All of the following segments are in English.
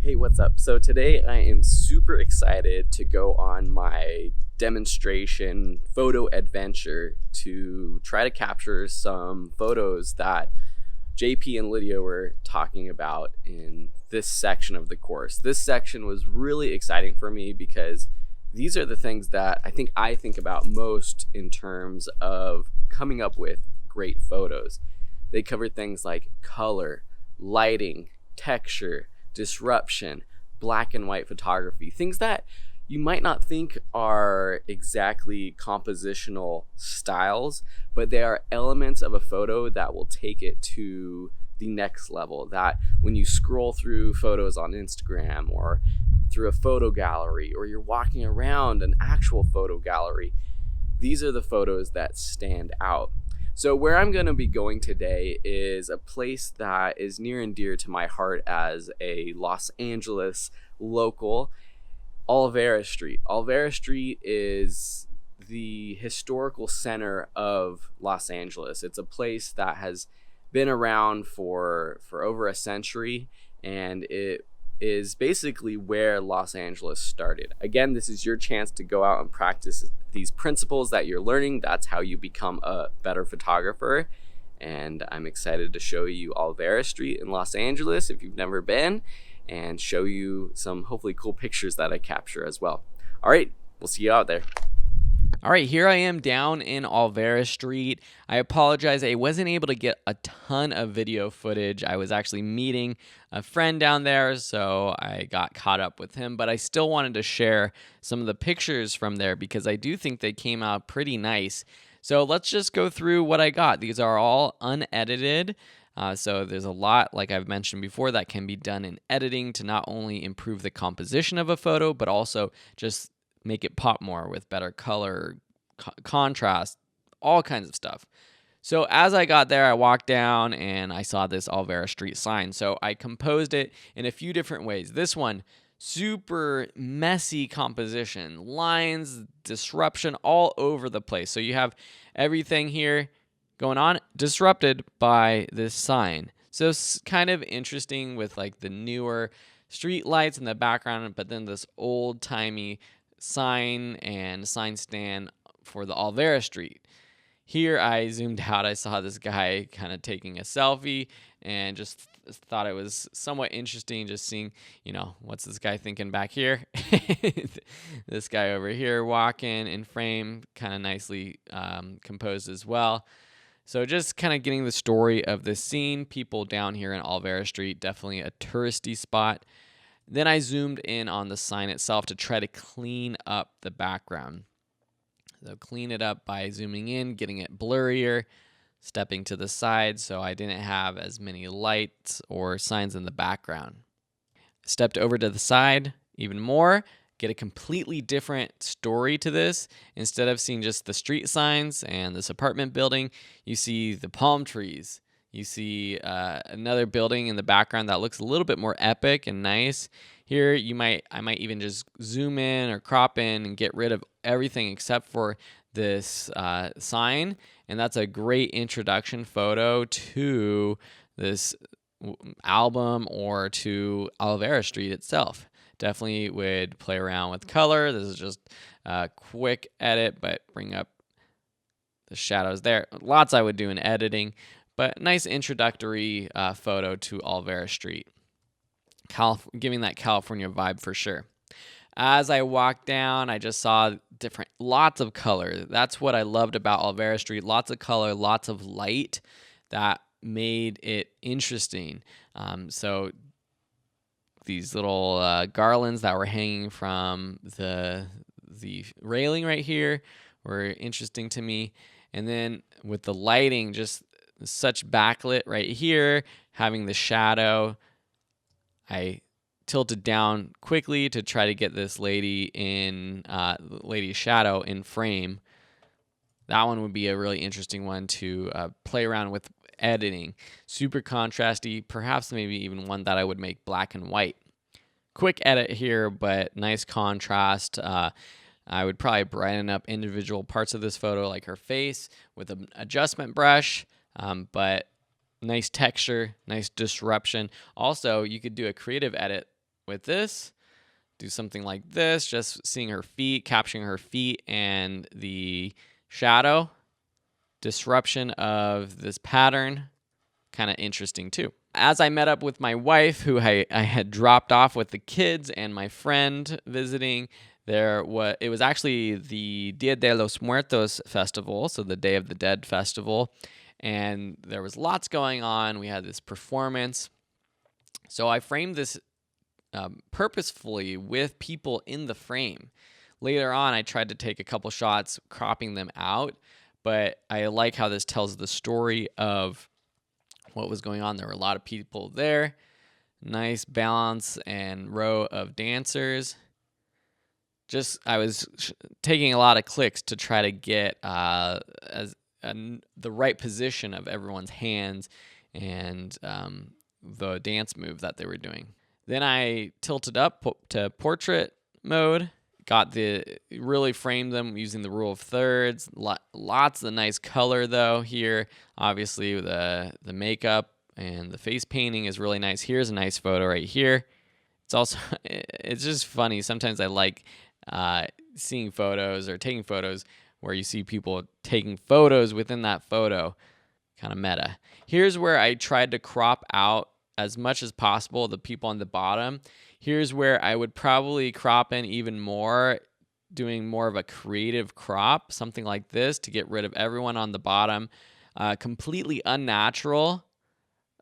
Hey, what's up? So today I am super excited to go on my demonstration photo adventure to try to capture some photos that JP and Lydia were talking about in this section of the course. This section was really exciting for me because these are the things that I think about most in terms of coming up with great photos. They covered things like color, lighting, texture, disruption, black and white photography, things that you might not think are exactly compositional styles, but they are elements of a photo that will take it to the next level. That when you scroll through photos on Instagram or through a photo gallery, or you're walking around an actual photo gallery, these are the photos that stand out. So where I'm going to be going today is a place that is near and dear to my heart as a Los Angeles local, Olvera Street. Olvera Street is the historical center of Los Angeles. It's a place that has been around for over a century, and it is basically where Los Angeles started. Again, this is your chance to go out and practice these principles that you're learning. That's how you become a better photographer. And I'm excited to show you Olvera Street in Los Angeles if you've never been, and show you some hopefully cool pictures that I capture as well. All right, we'll see you out there. All right, here I am down in Olvera Street. I apologize, I wasn't able to get a ton of video footage. I was actually meeting a friend down there, so I got caught up with him, but I still wanted to share some of the pictures from there because I do think they came out pretty nice. So let's just go through what I got. These are all unedited. So there's a lot, like I've mentioned before, that can be done in editing to not only improve the composition of a photo, but also just make it pop more with better color, contrast, all kinds of stuff. So as I got there, I walked down and I saw this Olvera Street sign. So I composed it in a few different ways. This one, super messy composition, lines, disruption all over the place. So you have everything here going on disrupted by this sign. So it's kind of interesting with like the newer street lights in the background, but then this old-timey sign and sign stand for the Olvera Street. Here I zoomed out, I saw this guy kind of taking a selfie and just thought it was somewhat interesting just seeing, what's this guy thinking back here? This guy over here walking in frame, kind of nicely composed as well. So just kind of getting the story of the scene, people down here in Olvera Street, definitely a touristy spot. Then I zoomed in on the sign itself to try to clean up the background. So clean it up by zooming in, getting it blurrier, stepping to the side so I didn't have as many lights or signs in the background. Stepped over to the side even more, get a completely different story to this. Instead of seeing just the street signs and this apartment building, you see the palm trees. You see another building in the background that looks a little bit more epic and nice. Here, I might even just zoom in or crop in and get rid of everything except for this sign. And that's a great introduction photo to this album or to Olvera Street itself. Definitely would play around with color. This is just a quick edit, but bring up the shadows there. Lots I would do in editing. But nice introductory photo to Olvera Street. Giving that California vibe for sure. As I walked down, I just saw lots of color. That's what I loved about Olvera Street. Lots of color, lots of light that made it interesting. So these little garlands that were hanging from the railing right here were interesting to me. And then with the lighting, just such backlit right here, having the shadow. I tilted down quickly to try to get this lady's shadow in frame. That one would be a really interesting one to play around with editing. Super contrasty, perhaps maybe even one that I would make black and white. Quick edit here, but nice contrast. I would probably brighten up individual parts of this photo, like her face, with an adjustment brush. But nice texture, nice disruption. Also, you could do a creative edit with this. Do something like this, just seeing her feet, capturing her feet and the shadow. Disruption of this pattern, kind of interesting too. As I met up with my wife, who I had dropped off with the kids and my friend visiting, it was actually the Dia de los Muertos festival, so the Day of the Dead festival, and there was lots going on. We had this performance, so I framed this purposefully with people in the frame. Later on, I tried to take a couple shots cropping them out, but I like how this tells the story of what was going on. There were a lot of people there. Nice balance and row of dancers. I was taking a lot of clicks to try to get the right position of everyone's hands and the dance move that they were doing. Then I tilted up to portrait mode. Really framed them using the rule of thirds. Lots of nice color though here. Obviously the makeup and the face painting is really nice. Here's a nice photo right here. It's just funny. Sometimes I like seeing photos or taking photos where you see people taking photos within that photo. Kind of meta. Here's where I tried to crop out as much as possible the people on the bottom. Here's where I would probably crop in even more, doing more of a creative crop, something like this, to get rid of everyone on the bottom. Completely unnatural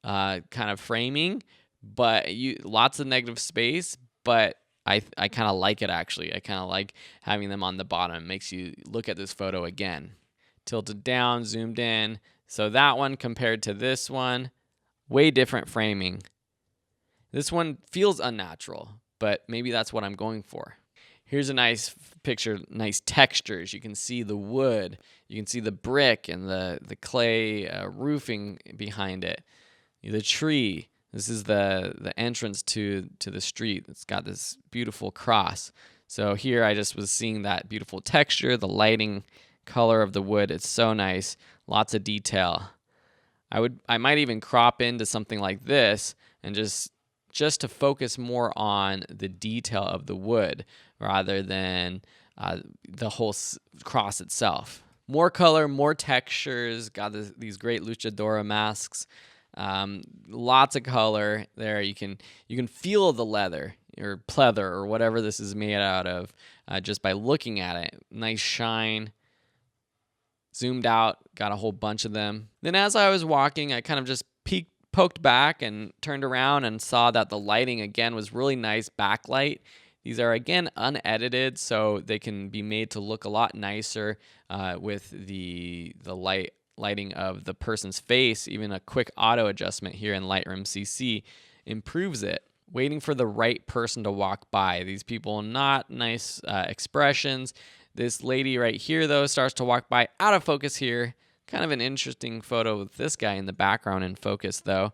kind of framing, but lots of negative space, but I kind of like it actually. I kind of like having them on the bottom. It makes you look at this photo again. Tilted down, zoomed in. So that one compared to this one, way different framing. This one feels unnatural, but maybe that's what I'm going for. Here's a nice picture, nice textures. You can see the wood, you can see the brick and the clay roofing behind it. The tree. This is the entrance to the street. It's got this beautiful cross. So here I just was seeing that beautiful texture, the lighting color of the wood. It's so nice. Lots of detail. I might even crop into something like this and just to focus more on the detail of the wood rather than the whole cross itself. More color, more textures. Got these great luchadora masks. Lots of color there. You can feel the leather or pleather or whatever this is made out of just by looking at it. Nice shine. Zoomed out, got a whole bunch of them. Then as I was walking, I kind of just poked back and turned around and saw that the lighting again was really nice backlight. These are again unedited, so they can be made to look a lot nicer with the lighting of the person's face. Even a quick auto adjustment here in Lightroom CC improves it. Waiting for the right person to walk by. These people, not nice expressions. This lady right here, though, starts to walk by, out of focus here. Kind of an interesting photo with this guy in the background in focus, though.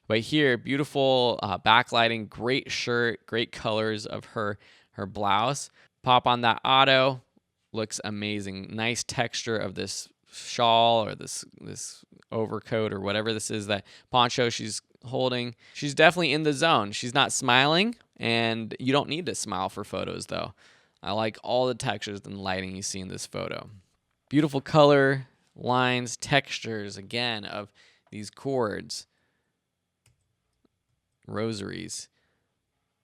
But here, beautiful backlighting, great shirt, great colors of her blouse. Pop on that auto, looks amazing. Nice texture of this shawl or this overcoat or whatever this is, that poncho she's holding. She's definitely in the zone. She's not smiling, and you don't need to smile for photos, though. I like all the textures and lighting you see in this photo. Beautiful color, lines, textures, again, of these cords, rosaries,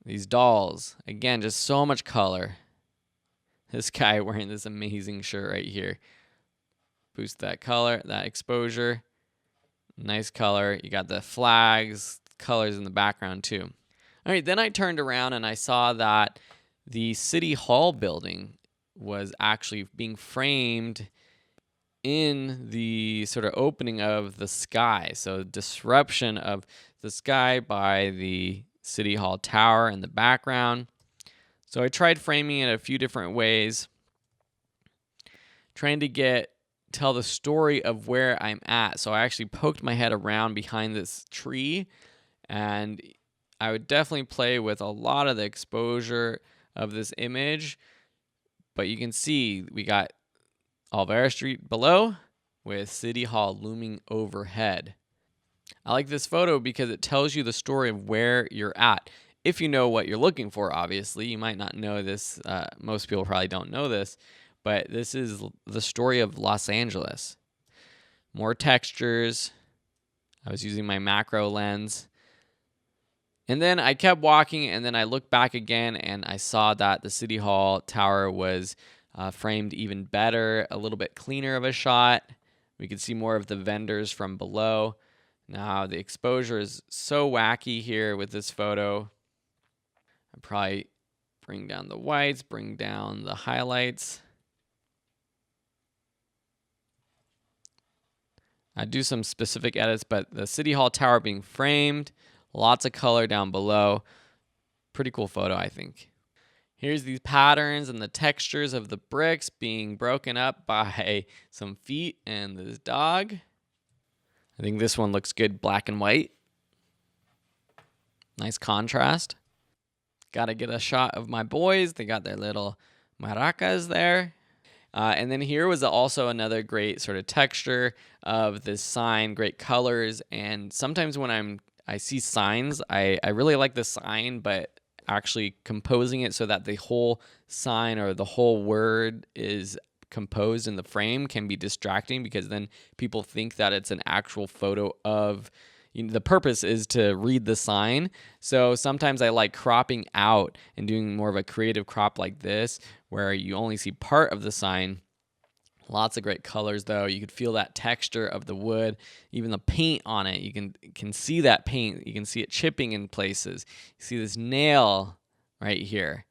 these dolls. Again, just so much color. This guy wearing this amazing shirt right here. Boost that color, that exposure. Nice color. You got the flags, colors in the background too. All right, then I turned around and I saw that the City Hall building was actually being framed in the sort of opening of the sky. So disruption of the sky by the City Hall tower in the background. So I tried framing it a few different ways, trying to tell the story of where I'm at. So I actually poked my head around behind this tree, and I would definitely play with a lot of the exposure of this image, but you can see we got Olvera Street below with City Hall looming overhead. I like this photo because it tells you the story of where you're at. if you know what you're looking for, obviously. You might not know this. Most people probably don't know this, but this is the story of Los Angeles. More textures. I was using my macro lens. And then I kept walking, and then I looked back again, and I saw that the City Hall tower was framed even better, a little bit cleaner of a shot. We could see more of the vendors from below. Now, the exposure is so wacky here with this photo. I'd probably bring down the whites, bring down the highlights. I do some specific edits, but the City Hall tower being framed, lots of color down below. Pretty cool photo, I think. Here's these patterns and the textures of the bricks being broken up by some feet and this dog. I think this one looks good, black and white. Nice contrast. Got to get a shot of my boys. They got their little maracas there. And then here was also another great sort of texture of this sign, great colors. And sometimes when I see signs, I really like the sign, but actually composing it so that the whole sign or the whole word is composed in the frame can be distracting, because then people think that it's an actual photo of, the purpose is to read the sign. So sometimes I like cropping out and doing more of a creative crop like this, where you only see part of the sign. Lots of great colors though. You could feel that texture of the wood, even the paint on it. You can see that paint. You can see it chipping in places. You see this nail right here.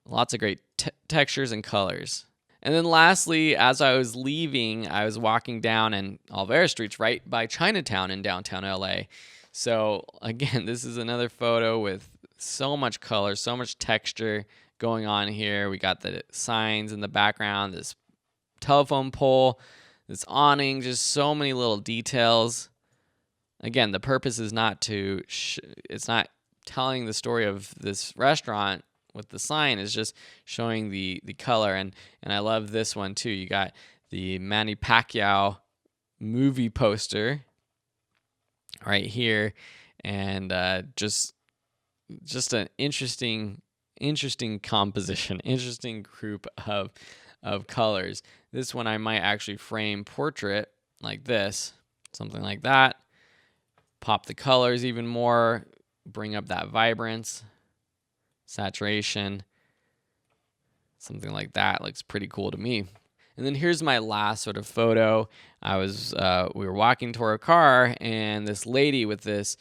Lots of great textures and colors. And then lastly, as I was leaving, I was walking down, and Olvera Street's right by Chinatown in downtown LA. So again, this is another photo with so much color, so much texture going on here. We got the signs in the background, this telephone pole, this awning, just so many little details. Again, the purpose is not to, it's not telling the story of this restaurant with the sign, is just showing the color. And I love this one too. You got the Manny Pacquiao movie poster right here, and just an interesting composition, interesting group of colors. This one I might actually frame portrait like this, something like that. Pop the colors even more, bring up that vibrance, saturation, something like that. Looks pretty cool to me. And then here's my last sort of photo. We were walking to our car, and this lady with this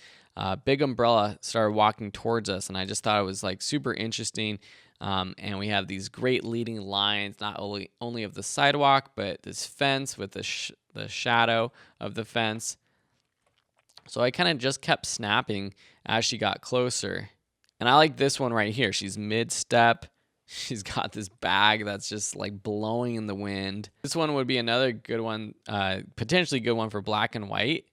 big umbrella started walking towards us, and I just thought it was like super interesting. And we have these great leading lines, not only of the sidewalk, but this fence with the shadow of the fence. So I kind of just kept snapping as she got closer. And I like this one right here. She's mid-step. She's got this bag that's just like blowing in the wind. This one would be another good one, potentially good one for black and white.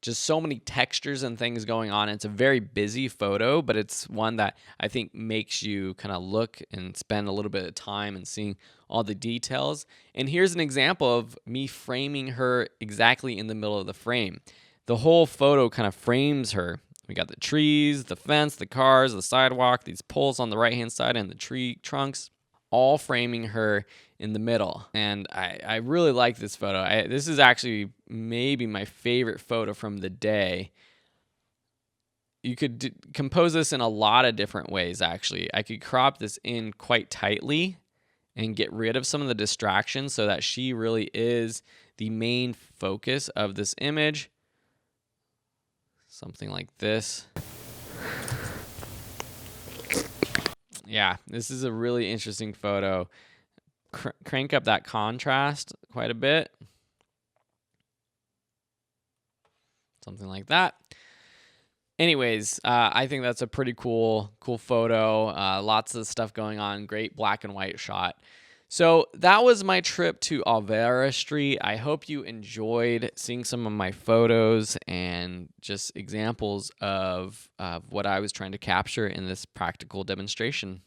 Just so many textures and things going on. It's a very busy photo, but it's one that I think makes you kind of look and spend a little bit of time and seeing all the details. And here's an example of me framing her exactly in the middle of the frame. The whole photo kind of frames her. We got the trees, the fence, the cars, the sidewalk, these poles on the right-hand side, and the tree trunks, all framing her in the middle. And I really like this photo. This is actually maybe my favorite photo from the day. You could compose this in a lot of different ways, actually. I could crop this in quite tightly and get rid of some of the distractions so that she really is the main focus of this image. Something like this. Yeah, this is a really interesting photo. Crank up that contrast quite a bit. Something like that. Anyways, I think that's a pretty cool photo. Lots of stuff going on. Great black and white shot. So that was my trip to Olvera Street. I hope you enjoyed seeing some of my photos and just examples of what I was trying to capture in this practical demonstration.